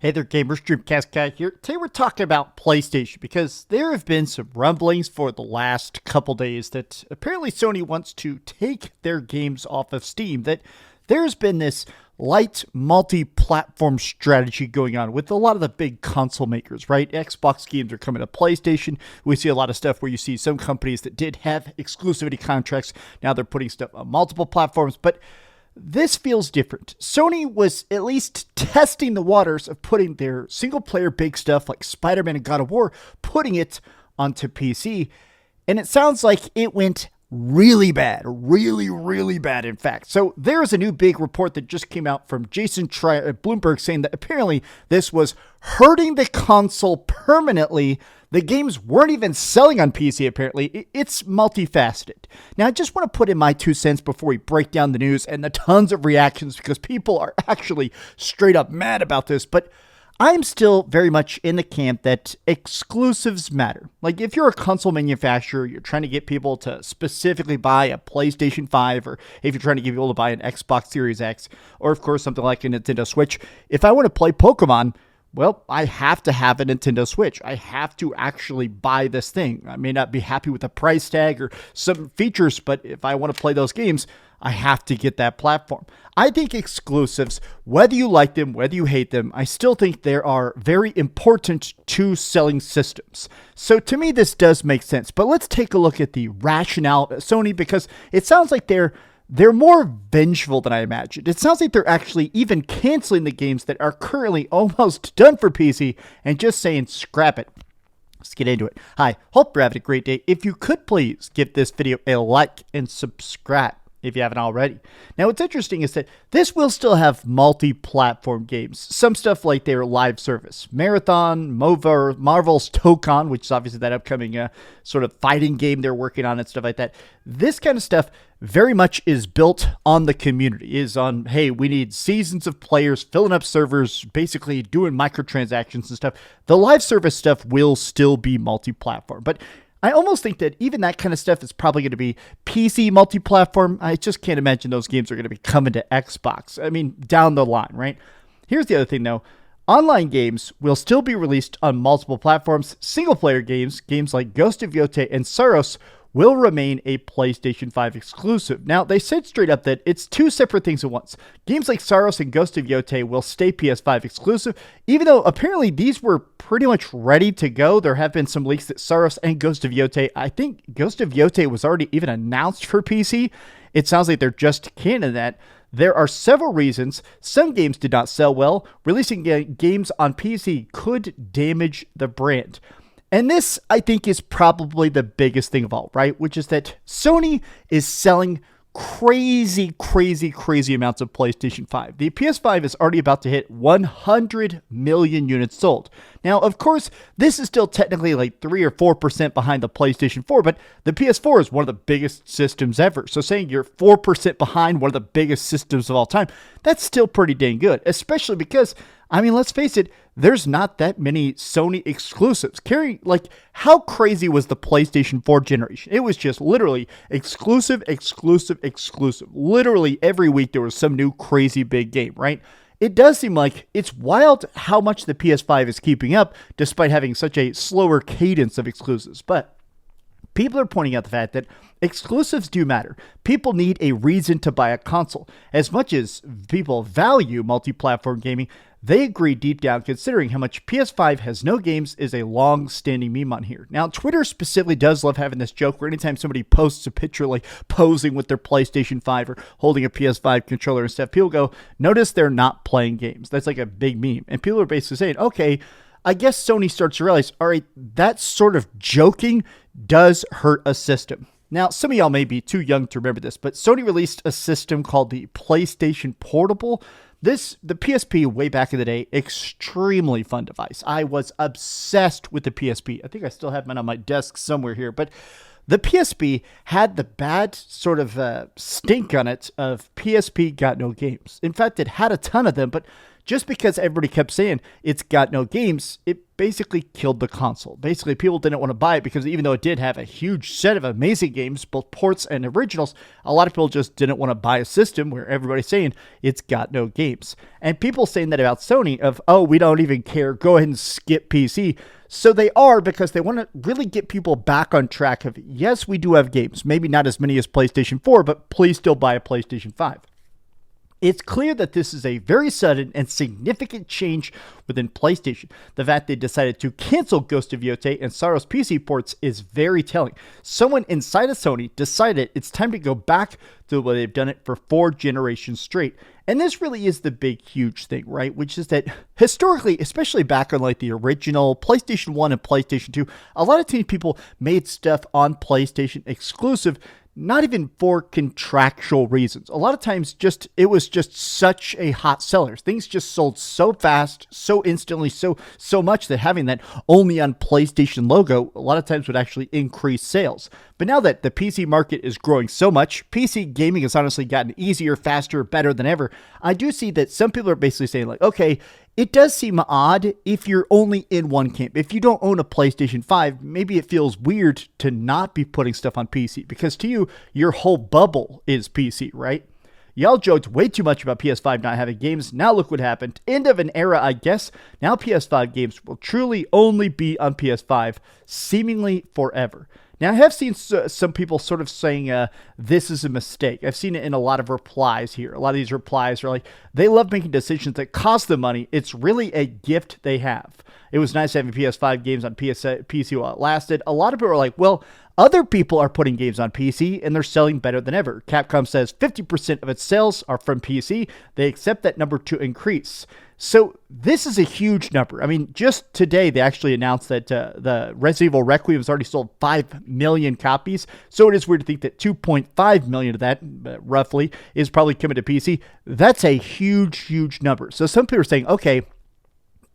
Hey there, gamers. DreamcastGuy here. Today we're talking about PlayStation because there have been some rumblings for the last couple days that apparently Sony wants to take their games off of Steam, that there's been this light multi-platform strategy going on with a lot of the big console makers, right? Xbox games are coming to PlayStation. We see a lot of stuff where you see some companies that did have exclusivity contracts. Now they're putting stuff on multiple platforms, but this feels different. Sony was at least testing the waters of putting their single-player big stuff like Spider-Man and God of War, putting it onto PC, and it sounds like it went really bad, really bad, in fact. So there is a new big report that just came out from Jason at Bloomberg saying that apparently this was hurting the console permanently. The games weren't even selling on PC, apparently. It's multifaceted. Now, I just want to put in my 2 cents before we break down the news and the tons of reactions because people are actually straight up mad about this, but I'm still very much in the camp that exclusives matter. Like, if you're a console manufacturer, you're trying to get people to specifically buy a PlayStation 5, or if you're trying to get people to buy an Xbox Series X, or of course something like a Nintendo Switch, if I want to play Pokemon, well, I have to have a Nintendo Switch. I have to actually buy this thing. I may not be happy with the price tag or some features, but if I want to play those games, I have to get that platform. I think exclusives, whether you like them, whether you hate them, I still think they are very important to selling systems. So to me, this does make sense. But let's take a look at the rationale of Sony, because it sounds like they're more vengeful than I imagined. It sounds like they're actually even canceling the games that are currently almost done for PC and just saying, scrap it. Let's get into it. Hi, hope you're having a great day. If you could please give this video a like and subscribe if you haven't already. Now, what's interesting is that this will still have multi-platform games. Some stuff like their live service. Marathon, Marvel's Tokon, which is obviously that upcoming sort of fighting game they're working on and stuff like that. This kind of stuff very much is built on the community, is on, hey, we need seasons of players filling up servers, basically doing microtransactions and stuff. The live service stuff will still be multi-platform, but I almost think that even that kind of stuff is probably going to be PC multi-platform. I just can't imagine those games are going to be coming to Xbox. I mean, down the line, right? Here's the other thing, though. Online games will still be released on multiple platforms. Single-player games like Ghost of Yotei and Saros, will remain a PlayStation 5 exclusive. Now, they said straight up that it's two separate things at once. Games like Saros and Ghost of Yotei will stay PS5 exclusive, even though apparently these were pretty much ready to go. There have been some leaks that Saros and Ghost of Yotei, I think Ghost of Yotei was already even announced for PC. It sounds like they're just canning that. There are several reasons. Some games did not sell well. Releasing games on PC could damage the brand. And this, I think, is probably the biggest thing of all, right? Which is that Sony is selling crazy amounts of PlayStation 5. The PS5 is already about to hit 100 million units sold. Now, of course, this is still technically like 3 or 4% behind the PlayStation 4, but the PS4 is one of the biggest systems ever. So saying you're 4% behind one of the biggest systems of all time, that's still pretty dang good, especially because, I mean, let's face it, there's not that many Sony exclusives. Like, how crazy was the PlayStation 4 generation? It was just literally exclusive. Literally every week there was some new crazy big game, right? It does seem like it's wild how much the PS5 is keeping up despite having such a slower cadence of exclusives. But people are pointing out the fact that exclusives do matter. People need a reason to buy a console. As much as people value multi-platform gaming, they agree deep down, considering how much PS5 has no games is a long-standing meme on here. Now, Twitter specifically does love having this joke where anytime somebody posts a picture like posing with their PlayStation 5 or holding a PS5 controller and stuff, people go, notice they're not playing games. That's like a big meme. And people are basically saying, okay, I guess Sony starts to realize, all right, that sort of joking does hurt a system. Now, some of y'all may be too young to remember this, but Sony released a system called the PlayStation Portable. The PSP way back in the day, extremely fun device. I was obsessed with the PSP. I think I still have mine on my desk somewhere here, but the PSP had the bad sort of stink on it of PSP got no games. In fact, it had a ton of them, but just because everybody kept saying it's got no games, it basically killed the console. Basically, people didn't want to buy it because even though it did have a huge set of amazing games, both ports and originals, a lot of people just didn't want to buy a system where everybody's saying it's got no games. And people saying that about Sony of, oh, we don't even care, go ahead and skip PC. So they are, because they want to really get people back on track of, yes, we do have games, maybe not as many as PlayStation 4, but please still buy a PlayStation 5. It's clear that this is a very sudden and significant change within PlayStation. The fact they decided to cancel Ghost of Yotei and Saros PC ports is very telling. Someone inside of Sony decided it's time to go back to the way they've done it for 4 generations straight. And this really is the big, huge thing, right? Which is that historically, especially back on like the original PlayStation 1 and PlayStation 2, a lot of times people made stuff on PlayStation exclusive, not even for contractual reasons. A lot of times it was just such a hot seller. Things just sold so fast, so instantly, so much that having that only on PlayStation logo a lot of times would actually increase sales. But now that the PC market is growing so much, PC gaming has honestly gotten easier, faster, better than ever. I do see that some people are basically saying like, okay, it does seem odd if you're only in one camp. If you don't own a PlayStation 5, maybe it feels weird to not be putting stuff on PC because to you, your whole bubble is PC, right? Y'all joked way too much about PS5 not having games. Now look what happened. End of an era, I guess. Now PS5 games will truly only be on PS5, seemingly forever. Now, I have seen some people sort of saying this is a mistake. I've seen it in a lot of replies here. A lot of these replies are like, they love making decisions that cost them money. It's really a gift they have. It was nice having PS5 games on PC while it lasted. A lot of people are like, well, other people are putting games on PC and they're selling better than ever. Capcom says 50% of its sales are from PC. They expect that number to increase. So this is a huge number. I mean, just today, they actually announced that the Resident Evil Requiem has already sold 5 million copies. So it is weird to think that 2.5 million of that, roughly, is probably coming to PC. That's a huge, huge number. So some people are saying, okay,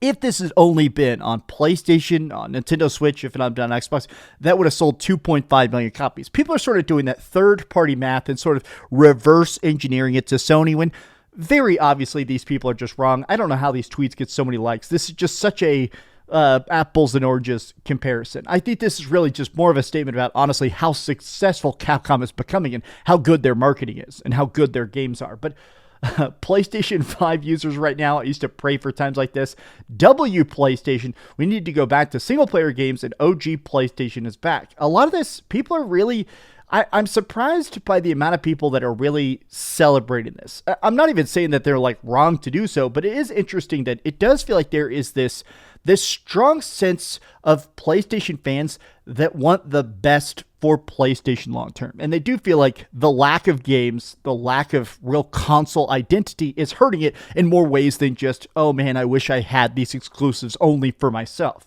if this has only been on PlayStation, on Nintendo Switch, if not done on Xbox, that would have sold 2.5 million copies. People are sort of doing that third-party math and sort of reverse engineering it to Sony when very obviously these people are just wrong. I don't know how these tweets get so many likes. This is just such a apples and oranges comparison. I think this is really just more of a statement about, honestly, how successful Capcom is becoming and how good their marketing is and how good their games are. But PlayStation 5 users right now, I used to pray for times like this. PlayStation, we need to go back to single-player games, and OG PlayStation is back. A lot of this, people are really... I'm surprised by the amount of people that are really celebrating this. I'm not even saying that they're like wrong to do so, but it is interesting that it does feel like there is this strong sense of PlayStation fans that want the best for PlayStation long term. And they do feel like the lack of games, the lack of real console identity is hurting it in more ways than just, oh man, I wish I had these exclusives only for myself.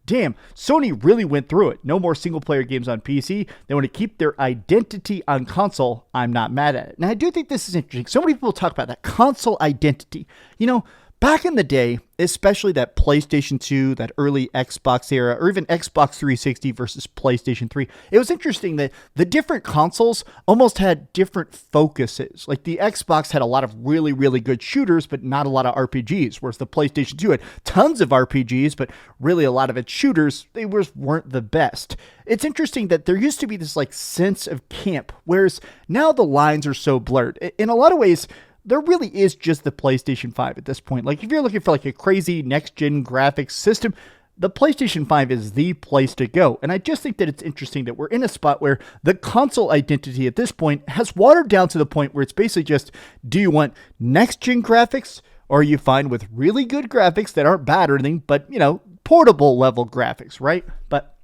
Damn, Sony really went through it. No more single-player games on PC. They want to keep their identity on console. I'm not mad at it. Now, I do think this is interesting. So many people talk about that console identity. You know, back in the day, especially that PlayStation 2, that early Xbox era, or even Xbox 360 versus PlayStation 3, it was interesting that the different consoles almost had different focuses. Like the Xbox had a lot of really, really good shooters, but not a lot of RPGs, whereas the PlayStation 2 had tons of RPGs, but really a lot of its shooters, they weren't the best. It's interesting that there used to be this like sense of camp, whereas now the lines are so blurred. In a lot of ways, there really is just the PlayStation 5 at this point. Like, if you're looking for like a crazy next-gen graphics system, the PlayStation 5 is the place to go. And I just think that it's interesting that we're in a spot where the console identity at this point has watered down to the point where it's basically just, do you want next-gen graphics, or are you fine with really good graphics that aren't bad or anything, but, you know, portable level graphics, right? But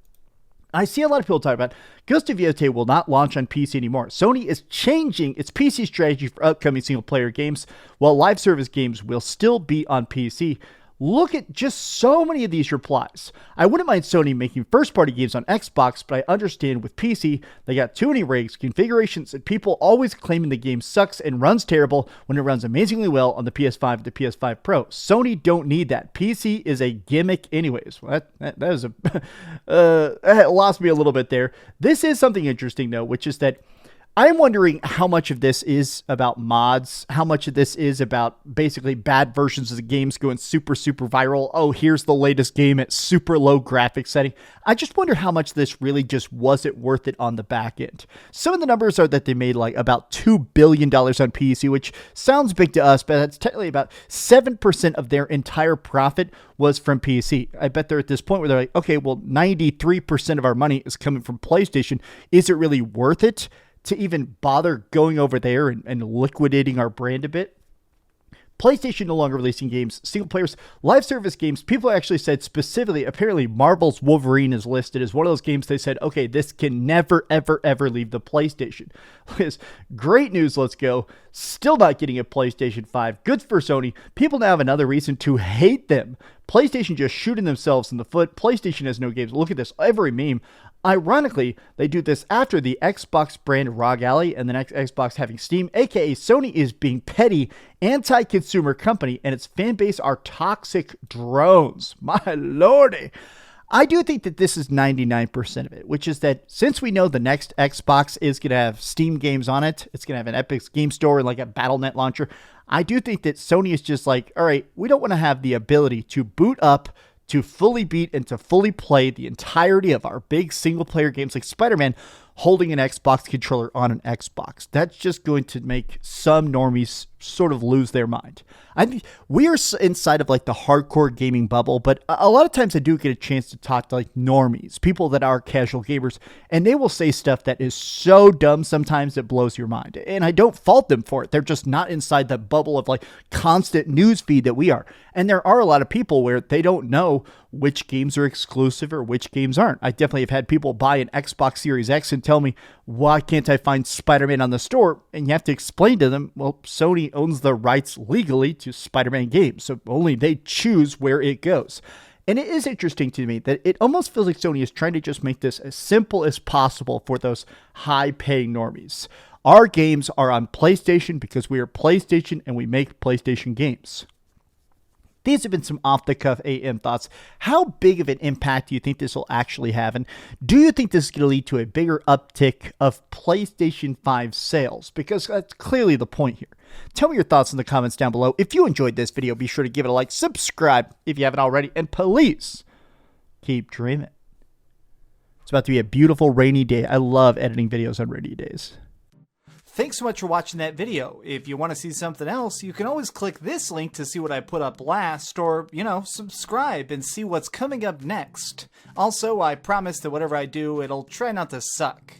I see a lot of people talk about Ghost of Yotei will not launch on PC anymore. Sony is changing its PC strategy for upcoming single-player games, while live service games will still be on PC. Look at just so many of these replies. I wouldn't mind Sony making first-party games on Xbox, but I understand with PC, they got too many rigs, configurations, and people always claiming the game sucks and runs terrible when it runs amazingly well on the PS5 and the PS5 Pro. Sony don't need that. PC is a gimmick anyways. Well, that is that lost me a little bit there. This is something interesting, though, which is that I'm wondering how much of this is about mods, how much of this is about basically bad versions of the games going super, super viral. Oh, here's the latest game at super low graphics setting. I just wonder how much this really just wasn't worth it on the back end. Some of the numbers are that they made like about $2 billion on PC, which sounds big to us, but that's technically about 7% of their entire profit was from PC. I bet they're at this point where they're like, okay, well, 93% of our money is coming from PlayStation. Is it really worth it to even bother going over there and liquidating our brand a bit? PlayStation no longer releasing games, single players, live service games. People actually said specifically, apparently Marvel's Wolverine is listed as one of those games they said, okay, this can never, ever, ever leave the PlayStation. Great news, let's go. Still not getting a PlayStation 5. Good for Sony. People now have another reason to hate them. PlayStation just shooting themselves in the foot. PlayStation has no games. Look at this, every meme. Ironically, they do this after the Xbox brand Rogue Ally and the next Xbox having Steam, aka Sony is being petty, anti-consumer company, and its fan base are toxic drones. My lordy. I do think that this is 99% of it, which is that since we know the next Xbox is going to have Steam games on it, it's going to have an Epic Game Store and like a Battle.net launcher, I do think that Sony is just like, all right, we don't want to have the ability to boot up, to fully beat and to fully play the entirety of our big single-player games like Spider-Man holding an Xbox controller on an Xbox. That's just going to make some normies sort of lose their mind. We are inside of like the hardcore gaming bubble, but a lot of times I do get a chance to talk to like normies, people that are casual gamers, and they will say stuff that is so dumb sometimes it blows your mind. And I don't fault them for it. They're just not inside the bubble of like constant news feed that we are. And there are a lot of people where they don't know which games are exclusive or which games aren't. I definitely have had people buy an Xbox Series X and tell me, why can't I find Spider-Man on the store? And you have to explain to them, well, Sony owns the rights legally to Spider-Man games, so only they choose where it goes. And it is interesting to me that it almost feels like Sony is trying to just make this as simple as possible for those high-paying normies. Our games are on PlayStation because we are PlayStation and we make PlayStation games. These have been some off-the-cuff AM thoughts. How big of an impact do you think this will actually have? And do you think this is going to lead to a bigger uptick of PlayStation 5 sales? Because that's clearly the point here. Tell me your thoughts in the comments down below. If you enjoyed this video, be sure to give it a like, subscribe if you haven't already, and please keep dreaming. It's about to be a beautiful rainy day. I love editing videos on rainy days. Thanks so much for watching that video. If you want to see something else, you can always click this link to see what I put up last, or, subscribe and see what's coming up next. Also, I promise that whatever I do, it'll try not to suck.